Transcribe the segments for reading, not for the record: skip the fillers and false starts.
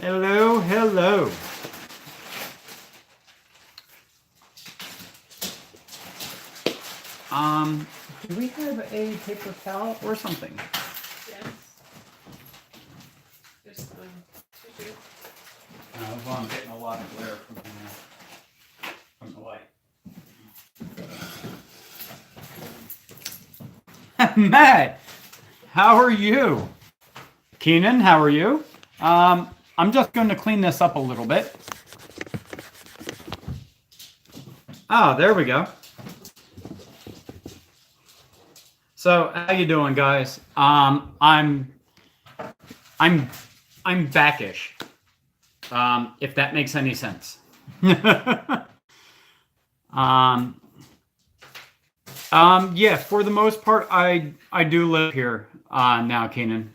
Hello, hello. Do we have a paper towel or something? Yes. Just tissue. Well, I'm getting a lot of glare from the light. Matt, how are you? Keenan, how are you? I'm just going to clean this up a little bit. Oh, there we go. So, how you doing, guys? I'm backish. If that makes any sense. Yeah, for the most part, I do live here now, Keenan.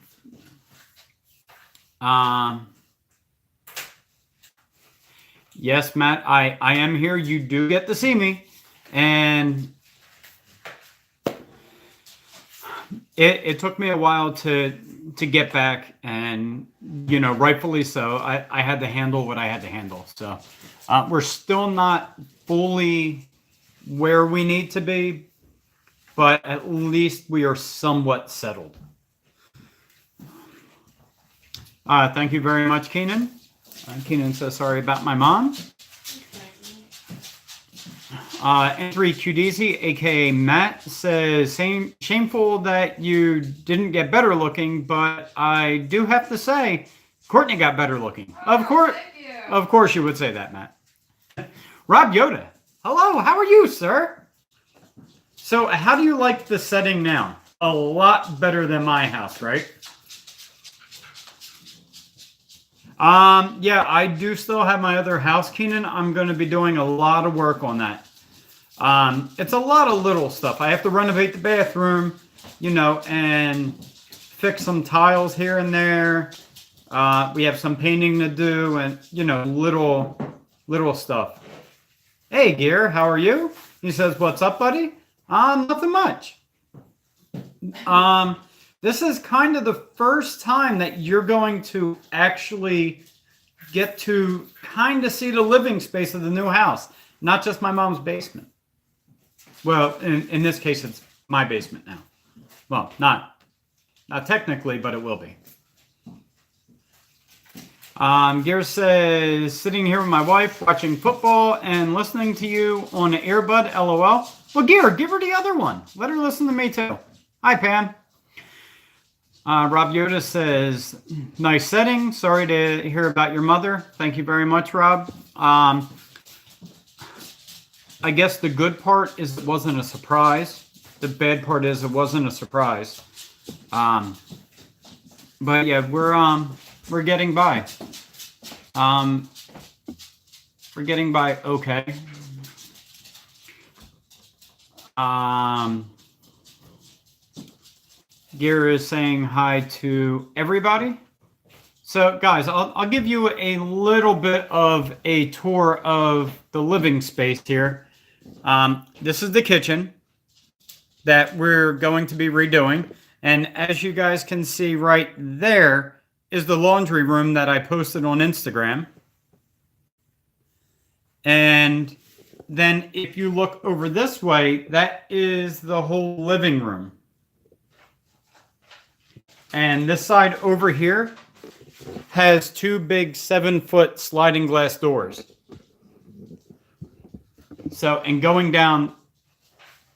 Yes, Matt, I am here. You do get to see me, and it took me a while to get back, and rightfully so. I had to handle what I had to handle. So we're still not fully where we need to be, but at least we are somewhat settled. Thank you very much, Keenan. Keenan says sorry about my mom. Entry QDZ, aka Matt, says shameful that you didn't get better looking, but I do have to say, Courtney got better looking. Of course you would say that, Matt. Rob Yoda, hello, how are you, sir? So, how do you like the setting now? A lot better than my house, right? Yeah, I do still have my other house, Keenan. I'm going to be doing a lot of work on that. It's a lot of little stuff. I have to renovate the bathroom, and fix some tiles here and there. We have some painting to do and, little stuff. Hey, Gear, how are you? He says, what's up, buddy? Nothing much. This is kind of the first time that you're going to actually get to kind of see the living space of the new house, not just my mom's basement. Well, in this case, it's my basement now. Well, not technically, but it will be. Gear says, sitting here with my wife, watching football and listening to you on an earbud, LOL. Well, Gear, give her the other one. Let her listen to me too. Hi, Pam. Rob Yoda says, nice setting. Sorry to hear about your mother. Thank you very much, Rob. I guess the good part is it wasn't a surprise. The bad part is it wasn't a surprise. But yeah, we're getting by. We're getting by okay. Gear is saying hi to everybody. So, guys, I'll give you a little bit of a tour of the living space here. This is the kitchen that we're going to be redoing. And as you guys can see right there is the laundry room that I posted on Instagram. And then if you look over this way, that is the whole living room. And this side over here has two big 7-foot sliding glass doors. So, and going down,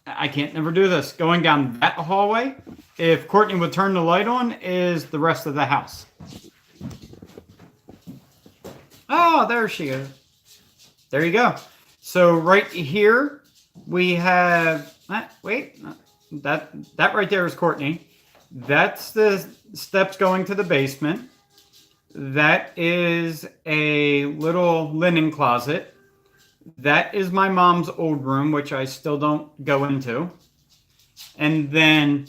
I can't never do this. Going down that hallway, if Courtney would turn the light on, is the rest of the house. Oh, there she is. There you go. So right here, we have, wait, that right there is Courtney. That's the steps going to the basement. That is a little linen closet. That is my mom's old room, which I still don't go into. And then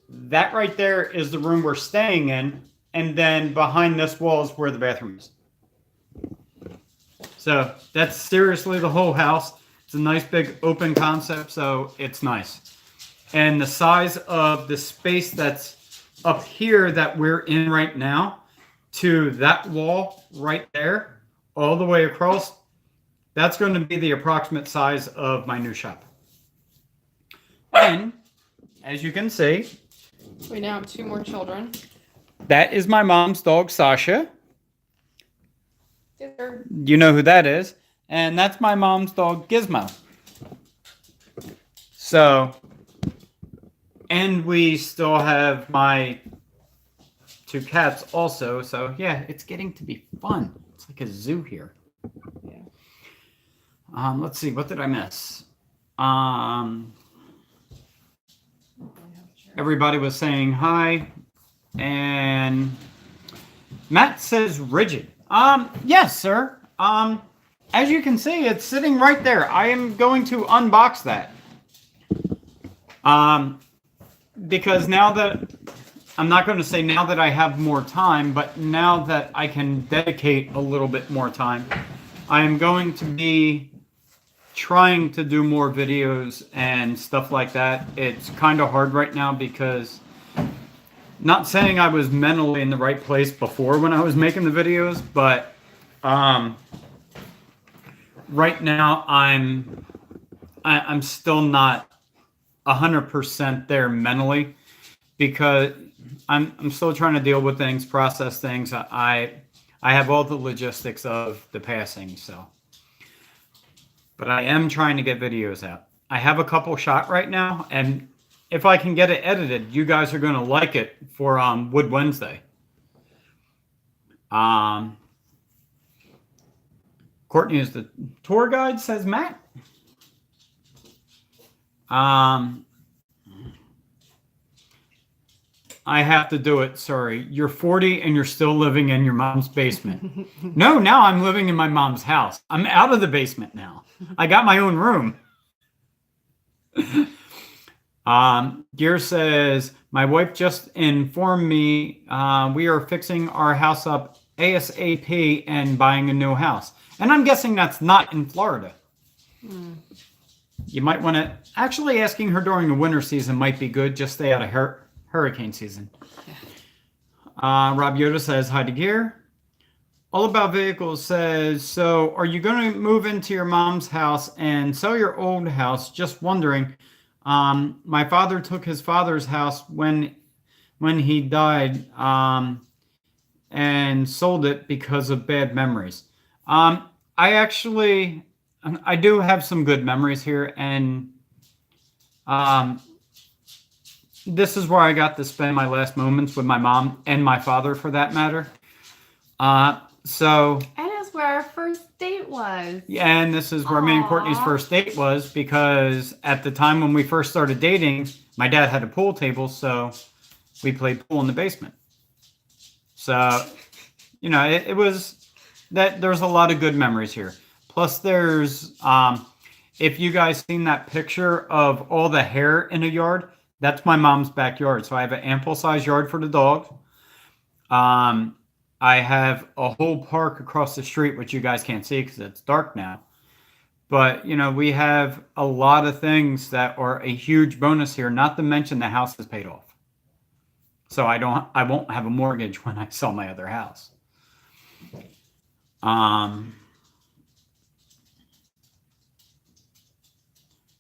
that right there is the room we're staying in. And then behind this wall is where the bathroom is. So that's seriously the whole house. It's a nice big open concept, so it's nice. And the size of the space that's up here that we're in right now to that wall right there, all the way across, that's going to be the approximate size of my new shop. And as you can see, We now have 2 more children. that is my mom's dog, Sasha. They're You know who that is. And that's my mom's dog, Gizmo. So, and we still have my 2 cats also. So, yeah, it's getting to be fun. It's like a zoo here. Yeah. Let's see, what did I miss? Everybody was saying hi. And Matt says rigid. Yes, sir. As you can see, it's sitting right there. I am going to unbox that. Because now that, I'm not going to say now that I have more time, but now that I can dedicate a little bit more time, I am going to be trying to do more videos and stuff like that. It's kind of hard right now because, not saying I was mentally in the right place before when I was making the videos, but right now I'm still not 100% there mentally because I'm still trying to deal with things, process things. I have all the logistics of the passing, so. But I am trying to get videos out. I have a couple shot right now, and if I can get it edited, you guys are going to like it for Wood Wednesday. Courtney is the tour guide, says Matt. I have to do it. Sorry. You're 40 and you're still living in your mom's basement. No, now I'm living in my mom's house. I'm out of the basement now. I got my own room. Gear says, my wife just informed me we are fixing our house up ASAP and buying a new house. And I'm guessing that's not in Florida. You might want to, actually asking her during the winter season might be good. Just stay out of hurricane season. Rob Yoda says, hi to Gear. All About Vehicles says, so are you going to move into your mom's house and sell your old house? Just wondering. My father took his father's house when he died and sold it because of bad memories. I do have some good memories here, and this is where I got to spend my last moments with my mom and my father, for that matter. So, And it's where our first date was. yeah, and this is where me and Courtney's first date was, because at the time when we first started dating, my dad had a pool table, so we played pool in the basement. So, you know, it was that there's a lot of good memories here. Plus, there's if you guys seen that picture of all the hair in a yard, that's my mom's backyard. So I have an ample size yard for the dog. I have a whole park across the street, which you guys can't see because it's dark now. But, you know, we have a lot of things that are a huge bonus here, not to mention the house is paid off. So I won't have a mortgage when I sell my other house.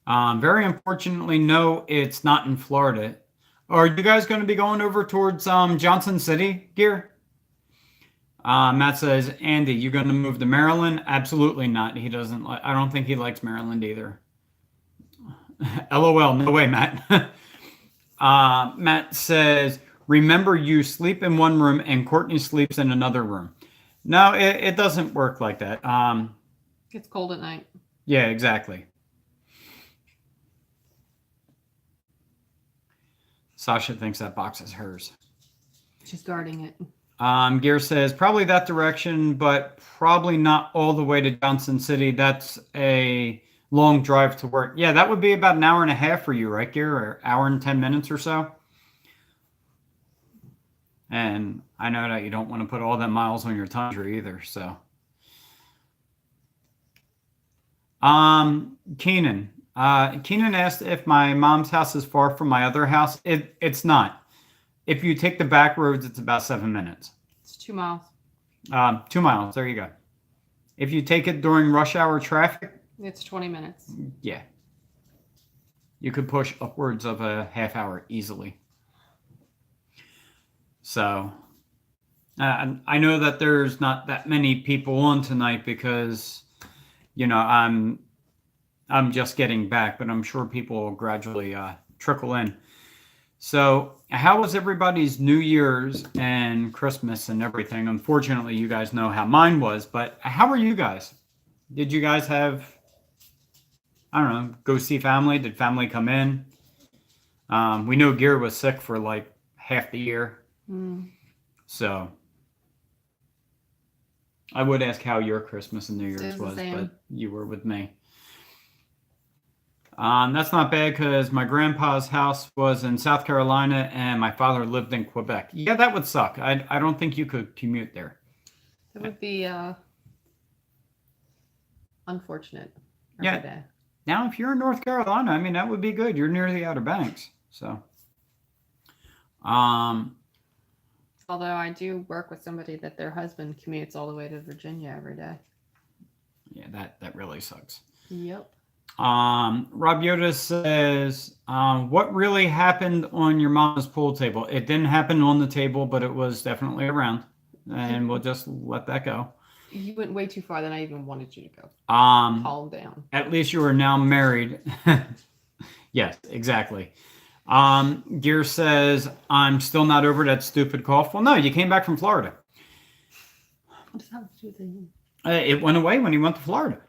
Very unfortunately, no, it's not in Florida. Are you guys going to be going over towards Johnson City, Gear? Matt says, Andy, you going to move to Maryland? Absolutely not. He doesn't like, I don't think he likes Maryland either. LOL, no way, Matt. Matt says, remember you sleep in one room and Courtney sleeps in another room. No, it doesn't work like that. It's cold at night. Yeah, exactly. Sasha thinks that box is hers. She's guarding it. Gear says, probably that direction, but probably not all the way to Johnson City. That's a long drive to work. Yeah, that would be about an hour and a half for you, right, Gear? Or hour and 10 minutes or so. And I know that you don't want to put all that miles on your Tundra either, so. Keenan. Keenan asked if my mom's house is far from my other house. It's not. If you take the back roads, it's about 7 minutes. It's 2 miles. 2 miles. There you go. If you take it during rush hour traffic, It's 20 minutes. yeah, you could push upwards of a half hour easily. So, I know that there's not that many people on tonight because, I'm just getting back, but I'm sure people will gradually trickle in. So, how was everybody's New Year's and Christmas and everything? Unfortunately, you guys know how mine was, but how were you guys? Did you guys have, I don't know, go see family? Did family come in? We know Gear was sick for like half the year. So, I would ask how your Christmas and New Year's was, but you were with me. That's not bad because my grandpa's house was in South Carolina and my father lived in Quebec. Yeah, that would suck. I don't think you could commute there. It would be unfortunate. Yeah. Every day. Now, if you're in North Carolina, I mean, that would be good. You're near the Outer Banks. So, Although I do work with somebody that their husband commutes all the way to Virginia every day. yeah, that really sucks. Yep. Rob Yoda says, what really happened on your mama's pool table? It didn't happen on the table, but it was definitely around. And we'll just let that go. You went way too far than I even wanted you to go. Calm down. At least you are now married. Yes, exactly. Gear says, I'm still not over that stupid cough. Well, no, you came back from Florida. What does that have to do with anything? It went away when he went to Florida.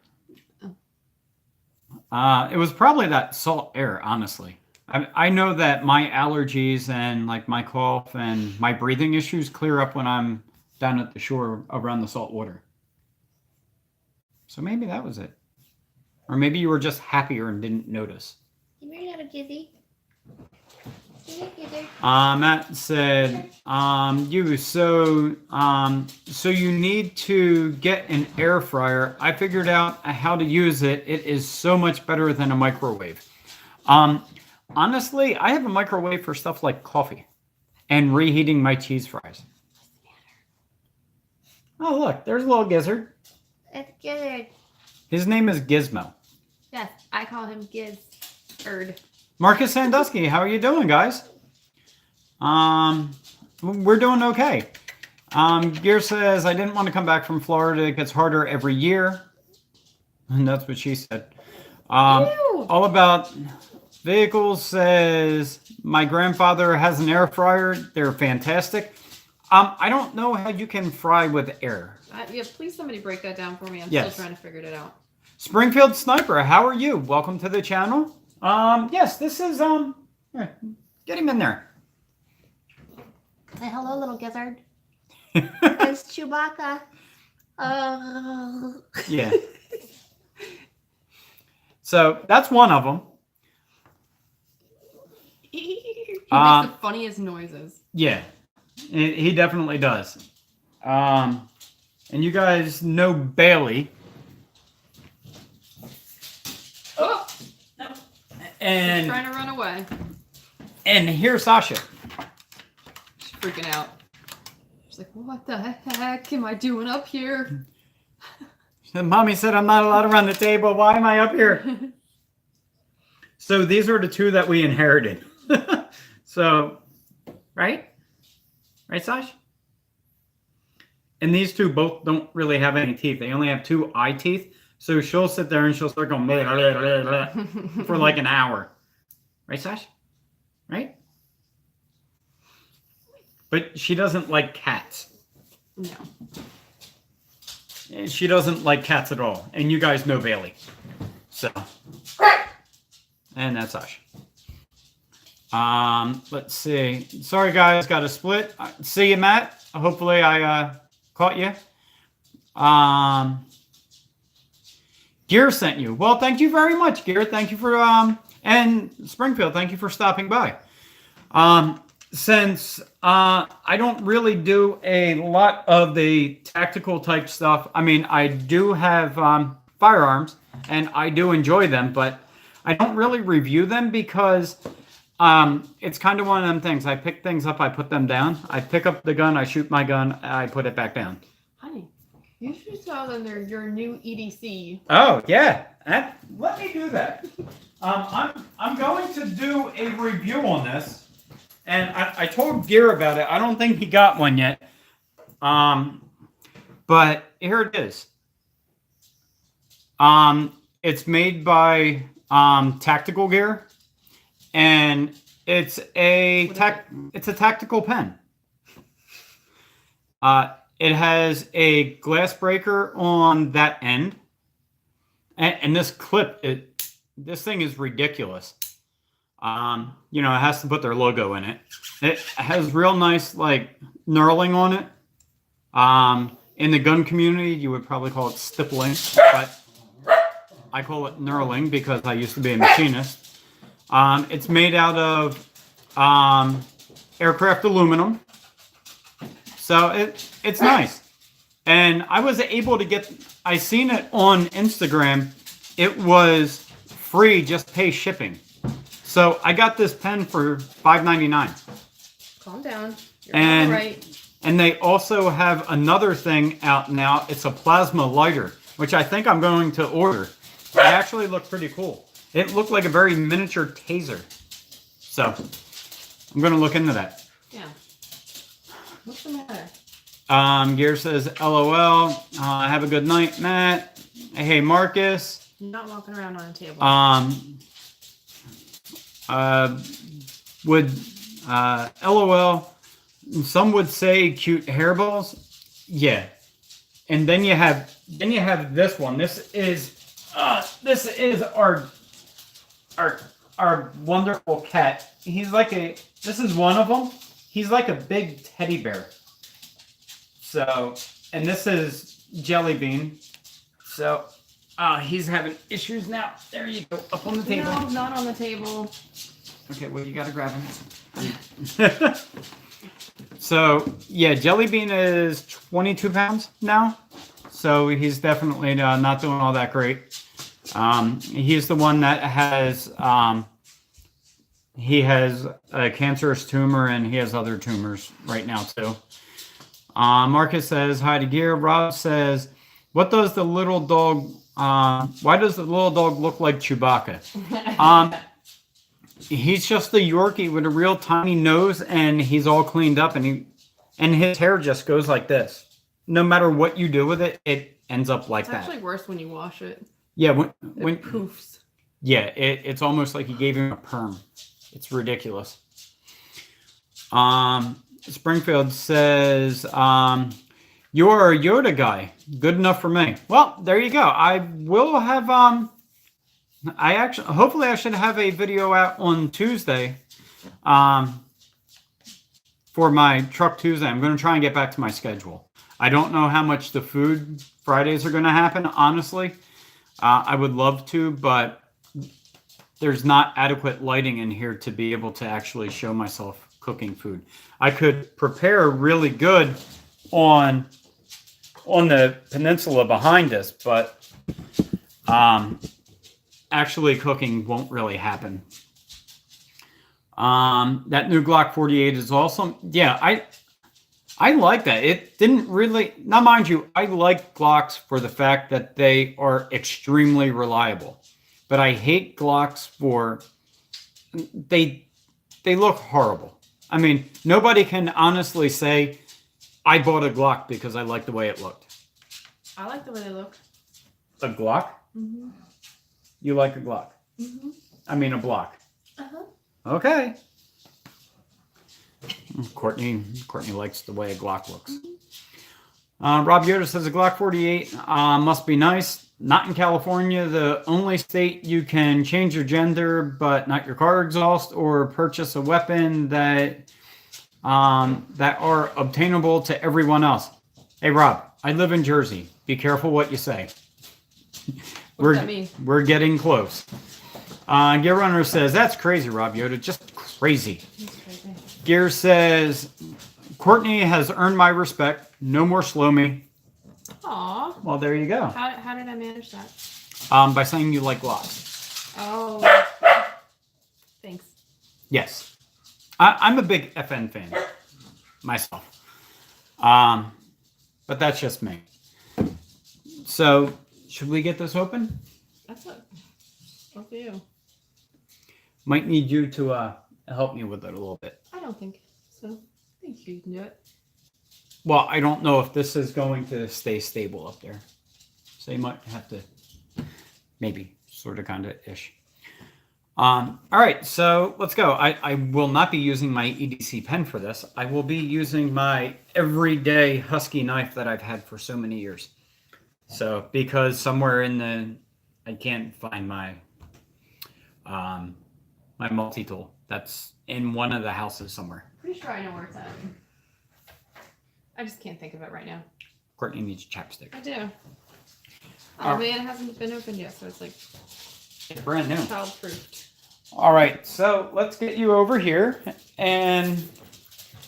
It was probably that salt air, honestly. I know that my allergies and like my cough and my breathing issues clear up when I'm down at the shore around the salt water. So maybe that was it. Or maybe you were just happier and didn't notice. You married out of Gizzy. Matt said, so you need to get an air fryer. I figured out how to use it. It is so much better than a microwave. Honestly, I have a microwave for stuff like coffee and reheating my cheese fries. Oh, look, there's a little gizzard. It's Gizzard. His name is Gizmo. Yes, I call him Gizzard. Marcus Sandusky, how are you doing, guys? We're doing okay. Gear says, I didn't want to come back from Florida. It gets harder every year. And that's what she said. All About Vehicles says, my grandfather has an air fryer. They're fantastic. I don't know how you can fry with air. Yeah, please somebody break that down for me. I'm Yes. still trying to figure it out. Springfield Sniper, how are you? Welcome to the channel. Yes, this is, here, get him in there. Say hello, little Gizzard. It's Chewbacca. Oh. Yeah. So that's one of them. He makes the funniest noises. Yeah, he definitely does. And you guys know Bailey. Oh! And She's trying to run away. And here's Sasha. She's freaking out. She's like, what the heck am I doing up here? Mommy said I'm not allowed to run the table. Why am I up here? So these are the two that we inherited. So, right? Right, Sash? And these two both don't really have any teeth. They only have two eye teeth. So she'll sit there and she'll start going blah, blah, blah, blah, for like an hour. Right, Sash? Right? But she doesn't like cats. No. She doesn't like cats at all. And you guys know Bailey. So. And that's Sash. Let's see. Sorry, guys. Got a split. See you, Matt. Hopefully I caught you. Gear sent you. Well, thank you very much, Gear. Thank you for, and Springfield, thank you for stopping by. Since I don't really do a lot of the tactical type stuff, I mean, I do have firearms, and I do enjoy them, but I don't really review them because It's kind of one of them things. I pick things up, I put them down. I pick up the gun, I shoot my gun, I put it back down. Honey, you should tell them they're your new EDC. Oh yeah, let me do that. I'm going to do a review on this, and I told Gear about it. I don't think he got one yet. But here it is. It's made by Tactical Gear, and it's a tactical pen. It has a glass breaker on that end, and this clip, this thing is ridiculous. It has to put their logo in it. It has real nice like knurling on it. In the gun community, you would probably call it stippling, but I call it knurling because I used to be a machinist. It's made out of aircraft aluminum, so it's nice. And I was able to I seen it on Instagram. It was free, just pay shipping. So I got this pen for $5.99. Calm down. You're And all right. And they also have another thing out now. It's a plasma lighter, which I think I'm going to order. It actually looked pretty cool. It looked like a very miniature taser. So I'm going to look into that. Yeah. What's the matter? Gear says, LOL. Have a good night, Matt. Hey, Marcus. You're not walking around on a table. LOL. Some would say cute hairballs. Yeah. And then you have this one. This is our wonderful cat. This is one of them. He's like a big teddy bear. So, and this is Jelly Bean. So, he's having issues now. There you go, up on the table. No, not on the table. Okay, well, you gotta grab him. So, yeah, Jelly Bean is 22 pounds now. So he's definitely not doing all that great. He's the one that has, he has a cancerous tumor and he has other tumors right now too. Marcus says, hi to Gear. Rob says, what does the little dog, why does the little dog look like Chewbacca? He's just a Yorkie with a real tiny nose, and he's all cleaned up, and his hair just goes like this. No matter what you do with it, it ends up like that. It's actually worse when you wash it. Yeah, when It poofs. yeah, it's almost like you gave him a perm. It's ridiculous. Springfield says, you're a Yoda guy. Good enough for me. Well, there you go. I will have hopefully I should have a video out on Tuesday for my Truck Tuesday. I'm going to try and get back to my schedule. I don't know how much the food Fridays are going to happen, honestly. I would love to, but there's not adequate lighting in here to be able to actually show myself cooking food. I could prepare really good on the peninsula behind us, but actually cooking won't really happen. That new Glock 48 is awesome. Yeah, I like that. It didn't really, now mind you, I like Glocks for the fact that they are extremely reliable. But I hate Glocks for, they look horrible. I mean, nobody can honestly say, I bought a Glock because I like the way it looked. I like the way they look. A Glock? Mm-hmm. You like a Glock? Mm-hmm. I mean a block. Uh-huh. Okay. Courtney likes the way a Glock looks. Rob Yoder says a Glock 48 must be nice. Not in California. The only state you can change your gender, but not your car exhaust, or purchase a weapon that are obtainable to everyone else. Hey, Rob, I live in Jersey. Be careful what you say. What does that mean? We're getting close. Gear Runner says, that's crazy, Rob Yoda. Just crazy. Gear says, Courtney has earned my respect. No more slow me. Aw. Well, there you go. How did I manage that? By saying you like Glocks. Oh. Thanks. Yes. I'm a big FN fan myself. But that's just me. So, should we get this open? That's up to you. Might need you to help me with it a little bit. I don't think so. I think you can do it. Well, I don't know if this is going to stay stable up there. So you might have to maybe sort of kind of ish. All right, so let's go. I will not be using my EDC pen for this. I will be using my everyday Husky knife that I've had for so many years. So because somewhere in the, I can't find my my multi-tool. That's in one of the houses somewhere. Pretty sure I know where it's at. I just can't think of it right now. Courtney needs a chapstick. I do. Oh Alright. man, it hasn't been opened yet, so it's like It's brand new. child-proof. All right, so let's get you over here and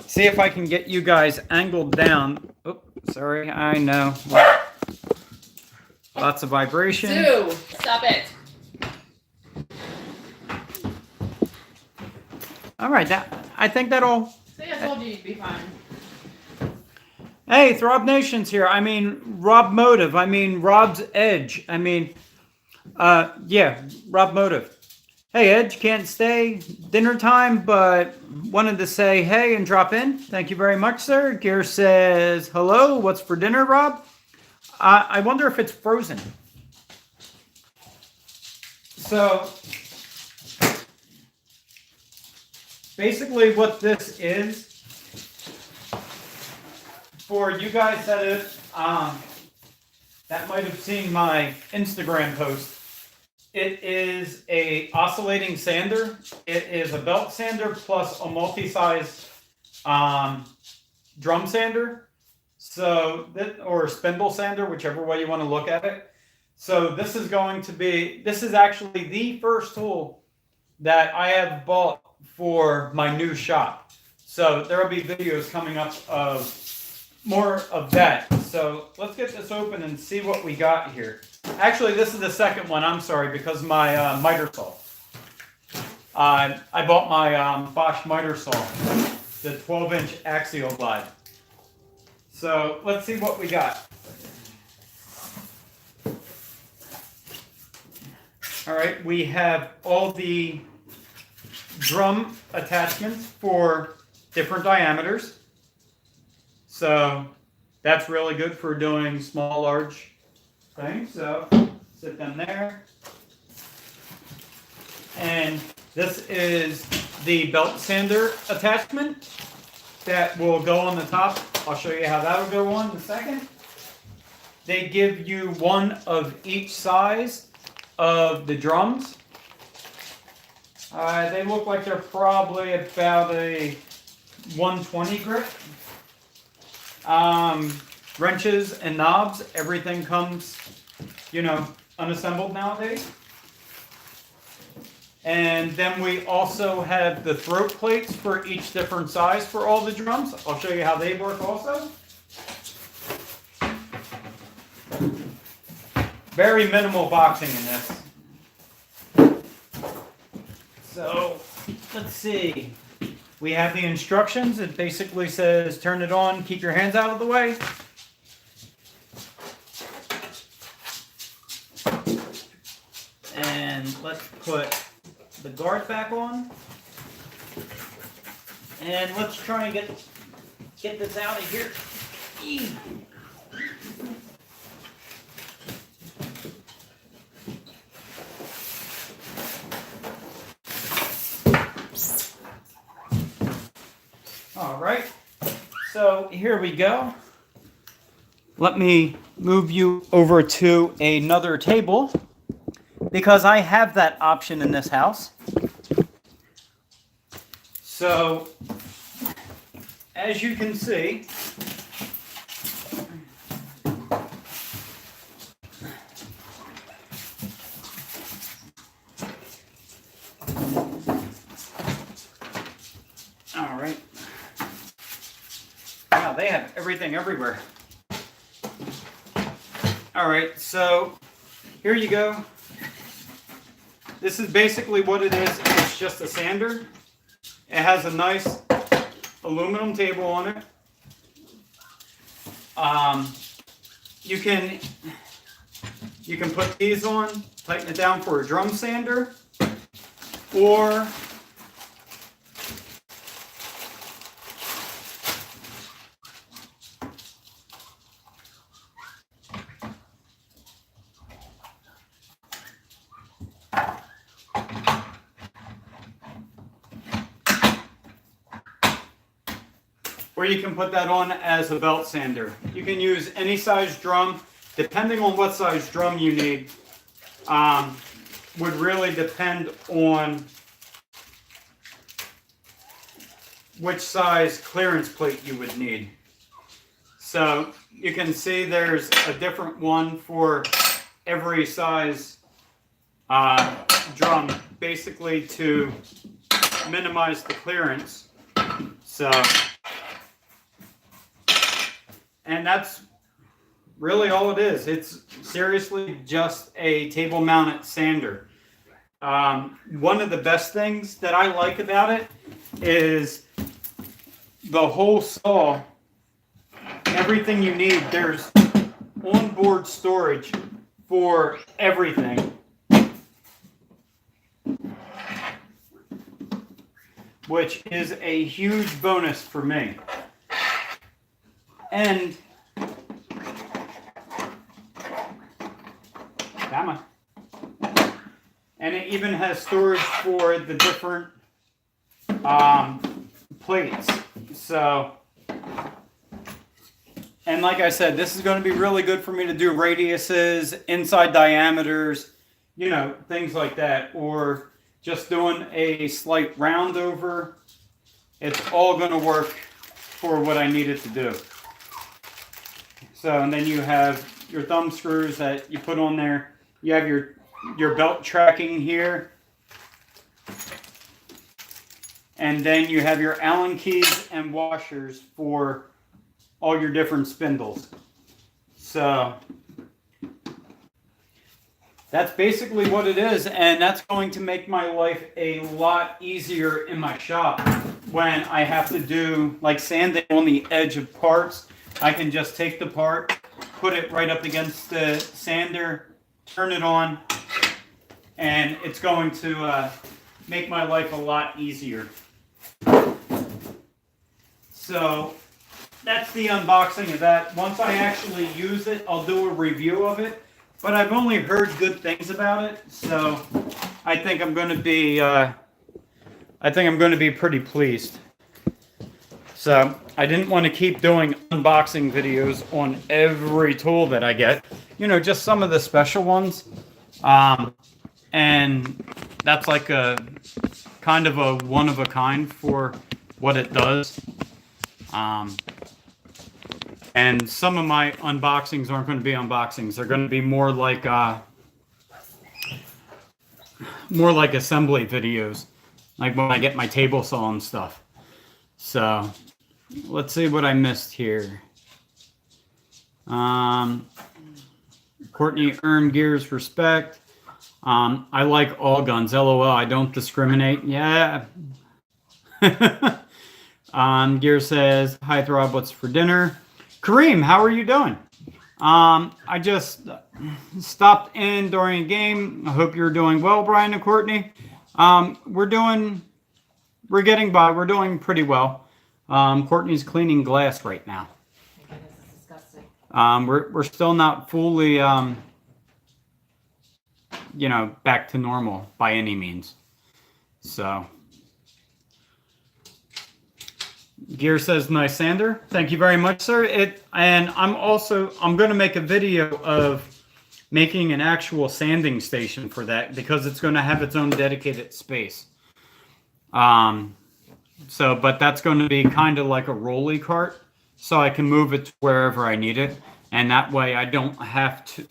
see if I can get you guys angled down. Oh, sorry, I know. Lots of vibration. Sue, stop it. All right, I think that'll. See, I told you you'd be fine. Hey, Throb Nation's here. I mean, Rob Motive. I mean, Rob's Edge. I mean, yeah, Rob Motive. Hey, Edge, can't stay dinner time, but wanted to say hey and drop in. Thank you very much, sir. Gear says, hello, what's for dinner, Rob? I wonder if it's frozen. So, basically what this is, for you guys that might have seen my Instagram post, it is a oscillating sander. It is a belt sander plus a multi-size drum sander. So that, or spindle sander, whichever way you want to look at it. So this is actually the first tool that I have bought for my new shop. So there will be videos coming up of more of that. So let's get this open and see what we got here. Actually, this is the second one. I'm sorry, because my miter saw. I bought my Bosch miter saw, the 12-inch axial glide. So let's see what we got. All right, we have all the drum attachments for different diameters. So that's really good for doing small, large things. So sit them there. And this is the belt sander attachment that will go on the top. I'll show you how that'll go on in a second. They give you one of each size of the drums. They look like they're probably about a 120 grit. Wrenches and knobs, everything comes, unassembled nowadays. And then we also have the throat plates for each different size for all the drums. I'll show you how they work also. Very minimal boxing in this. So, let's see. We have the instructions. It basically says turn it on, keep your hands out of the way. And let's put the guard back on. And let's try and get this out of here. Eee. All right, so here we go. Let me move you over to another table because I have that option in this house. So, as you can see, all right. Wow, they have everything everywhere. All right, so here you go. This is basically what it is. It's just a sander. It has a nice aluminum table on it. You can put these on, tighten it down for a drum sander, or you can put that on as a belt sander. You can use any size drum, depending on what size drum you need. Would really depend on which size clearance plate you would need. So you can see there's a different one for every size drum, basically to minimize the clearance. So, and that's really all it is. It's seriously just a table mounted sander. One of the best things that I like about it is the whole saw, everything you need. There's onboard storage for everything, which is a huge bonus for me. And it even has storage for the different plates. So, and like I said, this is going to be really good for me to do radiuses, inside diameters, you know, things like that, or just doing a slight round over. It's all going to work for what I need it to do. So, and then you have your thumb screws that you put on there. You have your belt tracking here. And then you have your Allen keys and washers for all your different spindles. So that's basically what it is, and that's going to make my life a lot easier in my shop when I have to do like sanding on the edge of parts. I can just take the part, put it right up against the sander, turn it on, and it's going to make my life a lot easier. So that's the unboxing of that. Once I actually use it, I'll do a review of it. But I've only heard good things about it, so I think I'm going to be pretty pleased. So I didn't want to keep doing unboxing videos on every tool that I get. You know, just some of the special ones. And that's like a kind of a one of a kind for what it does. And some of my unboxings aren't going to be unboxings. They're going to be more like assembly videos, like when I get my table saw and stuff. So let's see what I missed here. Courtney earned Gears respect. I like all guns. LOL. I don't discriminate. Yeah. Gear says, "Hi Throb, what's for dinner?" Kareem, how are you doing? I just stopped in during a game. I hope you're doing well, Brian and Courtney. We're getting by. We're doing pretty well. Courtney's cleaning glass right now. This is disgusting. We're still not fully, back to normal by any means. So. Gear says, "Nice sander." Thank you very much, sir. And I'm going to make a video of making an actual sanding station for that because it's going to have its own dedicated space. But that's going to be kind of like a rolly cart, so I can move it to wherever I need it, and that way I don't have to,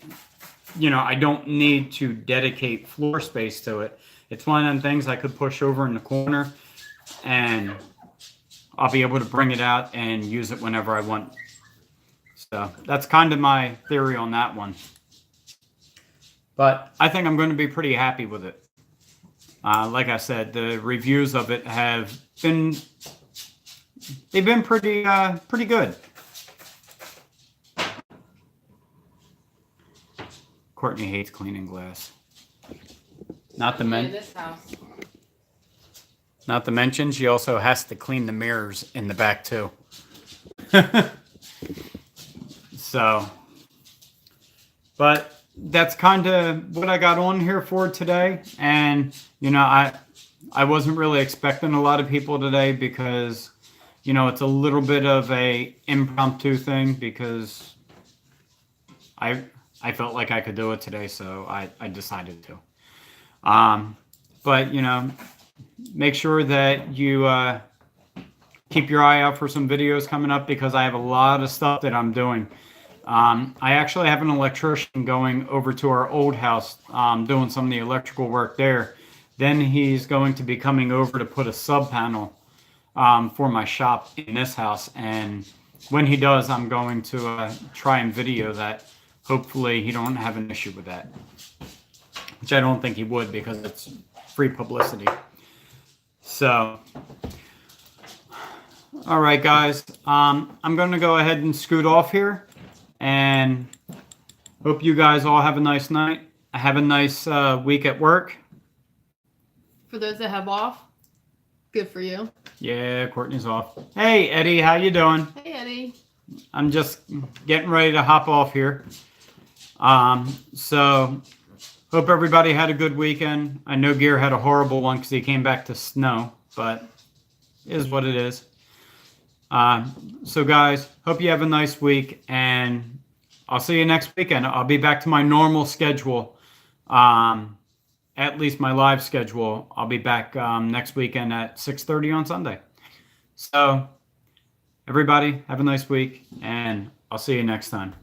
I don't need to dedicate floor space to it. It's one of them things I could push over in the corner, and I'll be able to bring it out and use it whenever I want. So that's kind of my theory on that one. But I think I'm going to be pretty happy with it. Like I said, the reviews of it have been pretty good. Courtney hates cleaning glass. Not to In this house. mention, she also has to clean the mirrors in the back too. So, but that's kind of what I got on here for today. And you know, I wasn't really expecting a lot of people today because, you know, it's a little bit of a impromptu thing because I felt like I could do it today, so I decided to. But you know, make sure that you keep your eye out for some videos coming up because I have a lot of stuff that I'm doing. I actually have an electrician going over to our old house, doing some of the electrical work there. Then he's going to be coming over to put a sub panel for my shop in this house. And when he does, I'm going to try and video that. Hopefully he don't have an issue with that, which I don't think he would because it's free publicity. So, all right, guys, I'm going to go ahead and scoot off here and hope you guys all have a nice night. Have a nice week at work. For those that have off, good for you. Yeah, Courtney's off. Hey, Eddie, how you doing? Hey, Eddie. I'm just getting ready to hop off here. So hope everybody had a good weekend. I know Gear had a horrible one because he came back to snow, but it is what it is. So guys, hope you have a nice week and I'll see you next weekend. I'll be back to my normal schedule. At least my live schedule. I'll be back next weekend at 6:30 on Sunday. So everybody have a nice week and I'll see you next time.